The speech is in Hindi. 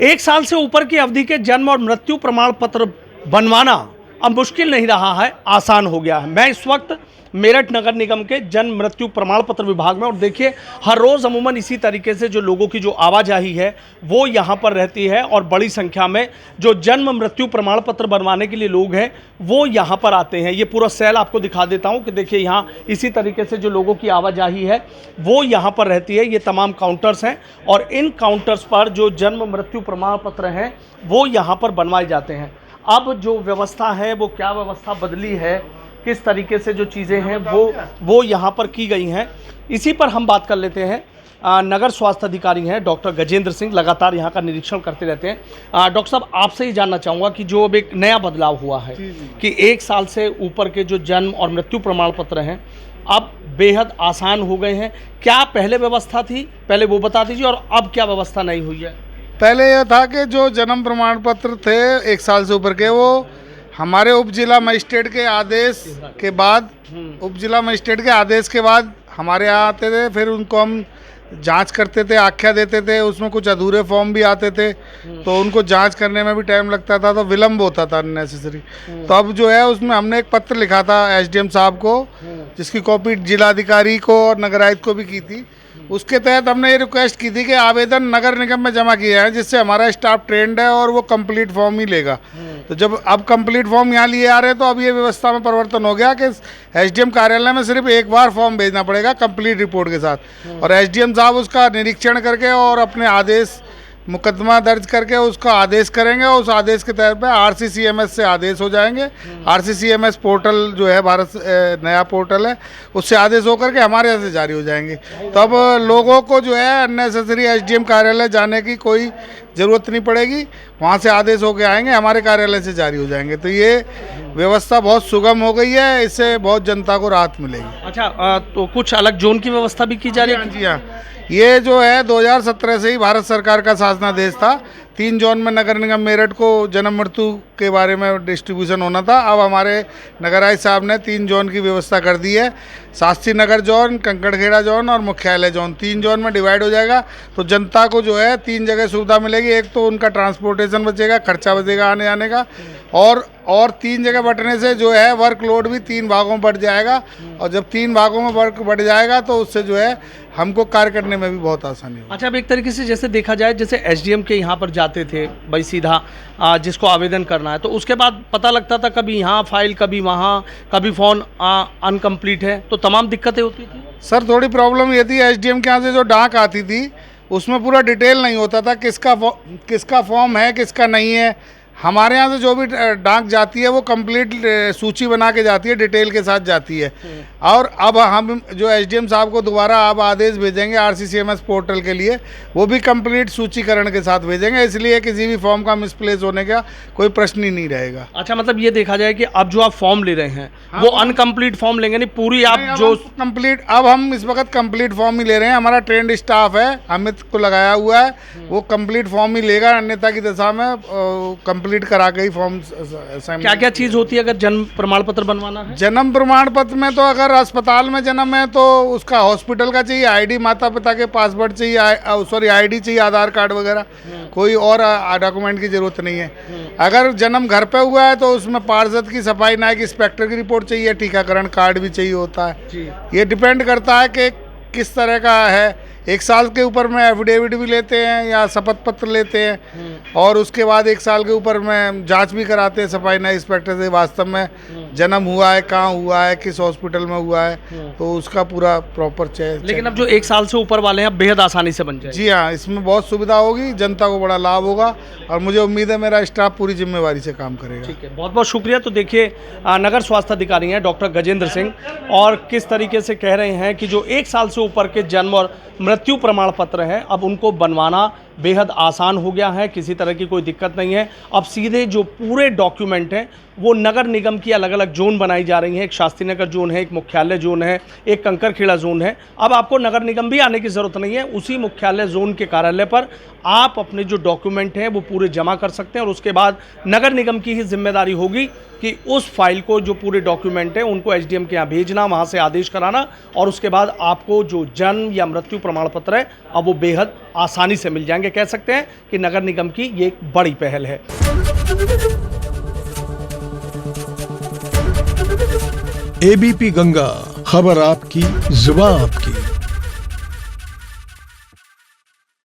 1 साल से ऊपर की अवधि के जन्म और मृत्यु प्रमाण पत्र बनवाना अब मुश्किल नहीं रहा है, आसान हो गया है। मैं इस वक्त मेरठ नगर निगम के जन्म मृत्यु प्रमाण पत्र विभाग में, और देखिए हर रोज़ अमूमन इसी तरीके से जो लोगों की जो आवाजाही है वो यहाँ पर रहती है, और बड़ी संख्या में जो जन्म मृत्यु प्रमाण पत्र बनवाने के लिए लोग हैं वो यहाँ पर आते हैं। ये पूरा सेल आपको दिखा देता हूँ कि देखिए यहाँ इसी तरीके से जो लोगों की आवाजाही है वो यहाँ पर रहती है। ये तमाम काउंटर्स हैं और इन काउंटर्स पर जो जन्म मृत्यु प्रमाण पत्र हैं वो यहाँ पर बनवाए जाते हैं। अब जो व्यवस्था है वो क्या व्यवस्था बदली है, किस तरीके से जो चीज़ें हैं वो यहाँ पर की गई हैं, इसी पर हम बात कर लेते हैं। नगर स्वास्थ्य अधिकारी हैं डॉक्टर गजेंद्र सिंह, लगातार यहाँ का निरीक्षण करते रहते हैं। डॉक्टर साहब, आपसे ही जानना चाहूँगा कि जो अब एक नया बदलाव हुआ है कि 1 साल से ऊपर के जो जन्म और मृत्यु प्रमाण पत्र हैं अब बेहद आसान हो गए हैं। क्या पहले व्यवस्था थी, पहले वो बता दीजिए, और अब क्या व्यवस्था नई हुई है? पहले यह था कि जो जन्म प्रमाण पत्र थे 1 साल से ऊपर के, वो हमारे उप जिला मजिस्ट्रेट के आदेश के बाद हमारे यहाँ आते थे, फिर उनको हम जांच करते थे, आख्या देते थे, उसमें कुछ अधूरे फॉर्म भी आते थे तो उनको जांच करने में भी टाइम लगता था, तो विलम्ब होता था अननेसेसरी। तो अब जो है उसमें हमने एक पत्र लिखा था एसडीएम साहब को, जिसकी कॉपी जिलाधिकारी को और नगर आयुक्त को भी की थी। उसके तहत हमने ये रिक्वेस्ट की थी कि आवेदन नगर निगम में जमा किया है, जिससे हमारा स्टाफ ट्रेंड है और वो कंप्लीट फॉर्म ही लेगा। तो जब अब कंप्लीट फॉर्म यहाँ लिए आ रहे हैं तो अब ये व्यवस्था में परिवर्तन हो गया कि एसडीएम कार्यालय में सिर्फ एक बार फॉर्म भेजना पड़ेगा कंप्लीट रिपोर्ट के साथ, और एसडीएम साहब उसका निरीक्षण करके और अपने आदेश मुकदमा दर्ज करके उसका आदेश करेंगे, और उस आदेश के तहत पे आरसीसीएमएस से आदेश हो जाएंगे। आरसीसीएमएस पोर्टल जो है भारत नया पोर्टल है, उससे आदेश होकर के हमारे यहाँ से जारी हो जाएंगे। तब लोगों को जो है अननेसेसरी एसडीएम कार्यालय जाने की कोई ज़रूरत नहीं पड़ेगी, वहाँ से आदेश होकर आएंगे, हमारे कार्यालय से जारी हो जाएंगे। तो ये व्यवस्था बहुत सुगम हो गई है, इससे बहुत जनता को राहत मिलेगी। अच्छा, तो कुछ अलग जोन की व्यवस्था भी की जा रही है? जी हाँ, ये जो है 2017 से ही भारत सरकार का शासनादेश था। 3 जोन में नगर निगम मेरठ को जन्म मृत्यु के बारे में डिस्ट्रीब्यूशन होना था। अब हमारे नगर आयुक्त साहब ने 3 जोन की व्यवस्था कर दी है। शास्त्री नगर जोन, कंकड़खेड़ा जोन और मुख्यालय जोन, 3 जोन में डिवाइड हो जाएगा। तो जनता को जो है 3 जगह सुविधा मिलेगी। एक तो उनका ट्रांसपोर्टेशन बचेगा, खर्चा बचेगा आने जाने का, और 3 जगह बंटने से जो है वर्कलोड भी 3 भागों में बढ़ जाएगा, और जब 3 भागों में वर्क बढ़ जाएगा तो उससे जो है हमको कार्य करने में भी बहुत आसानी होगी। अच्छा, अब एक तरीके से जैसे देखा जाए, जैसे एसडीएम के यहाँ पर जाते थे भाई सीधा जिसको आवेदन करना है, तो उसके बाद पता लगता था कभी यहाँ फाइल, कभी वहाँ, कभी फ़ोन अनकम्प्लीट है, तो तमाम दिक्कतें होती थी। सर, थोड़ी प्रॉब्लम ये थी, एसडीएम के यहाँ से जो डाक आती थी उसमें पूरा डिटेल नहीं होता था, किसका फॉर्म है किसका नहीं है। हमारे यहाँ से जो भी डाक जाती है वो कंप्लीट सूची बना के जाती है, डिटेल के साथ जाती है। और अब हम जो एसडीएम साहब को दोबारा अब आदेश भेजेंगे आरसीसीएमएस पोर्टल के लिए, वो भी कंप्लीट सूचीकरण के साथ भेजेंगे, इसलिए किसी भी फॉर्म का मिसप्लेस होने का कोई प्रश्न ही नहीं रहेगा। अच्छा, मतलब ये देखा जाए कि अब जो आप फॉर्म ले रहे हैं वो अनकम्प्लीट फॉर्म लेंगे नहीं, पूरी आप जो कंप्लीट, अब हम इस वक्त कंप्लीट फॉर्म ही ले रहे हैं। हमारा ट्रेंड स्टाफ है, अमित को लगाया हुआ है, वो कंप्लीट फॉर्म ही लेगा, अन्यथा की दशा में कंप्लीट करा के ही फॉर्म। क्या क्या चीज़ होती है अगर जन्म प्रमाण पत्र बनवाना है? जन्म प्रमाण पत्र में तो अगर अस्पताल में जन्म है तो उसका हॉस्पिटल का चाहिए, आईडी, माता पिता के पासवर्ड चाहिए, सॉरी आईडी चाहिए, आधार कार्ड वगैरह, कोई और डॉक्यूमेंट की जरूरत नहीं है। अगर जन्म घर पे हुआ है तो उसमें पार्षद की, सफाई नायक, इंस्पेक्टर की रिपोर्ट चाहिए, टीकाकरण कार्ड भी चाहिए होता है। ये डिपेंड करता है कि किस तरह का है। 1 साल के ऊपर में एफिडेविट भी लेते हैं या शपथ पत्र लेते हैं, और उसके बाद 1 साल के ऊपर में जांच भी कराते हैं सफाई नायक, इंस्पेक्टर से वास्तव में जन्म हुआ है, कहाँ हुआ है, किस हॉस्पिटल में हुआ है, तो उसका पूरा प्रॉपर चेक। लेकिन अब जो 1 साल से ऊपर वाले हैं बेहद आसानी से बन जाए। जी हाँ, इसमें बहुत सुविधा होगी, जनता को बड़ा लाभ होगा, और मुझे उम्मीद है मेरा स्टाफ पूरी जिम्मेवारी से काम करेगा। ठीक है, बहुत बहुत शुक्रिया। तो देखिए नगर स्वास्थ्य अधिकारी हैं डॉक्टर गजेंद्र सिंह, और किस तरीके से कह रहे हैं कि जो 1 साल से ऊपर के जन्म और मृत्यु प्रमाण पत्र है अब उनको बनवाना बेहद आसान हो गया है, किसी तरह की कोई दिक्कत नहीं है। अब सीधे जो पूरे डॉक्यूमेंट हैं वो नगर निगम की अलग अलग जोन बनाई जा रही हैं। एक शास्त्री नगर जोन है, एक मुख्यालय जोन है, एक कंकड़खेड़ा जोन है। अब आपको नगर निगम भी आने की ज़रूरत नहीं है, उसी मुख्यालय जोन के कार्यालय पर आप अपने जो डॉक्यूमेंट हैं वो पूरे जमा कर सकते हैं, और उसके बाद नगर निगम की ही जिम्मेदारी होगी कि उस फाइल को, जो पूरे डॉक्यूमेंट हैं उनको एसडीएम के यहाँ भेजना, वहाँ से आदेश कराना, और उसके बाद आपको जो जन्म या मृत्यु प्रमाण पत्र है अब वो बेहद आसानी से मिल जाएंगे। कह सकते हैं कि नगर निगम की ये एक बड़ी पहल है। एबीपी गंगा, खबर आपकी, जुबान आपकी।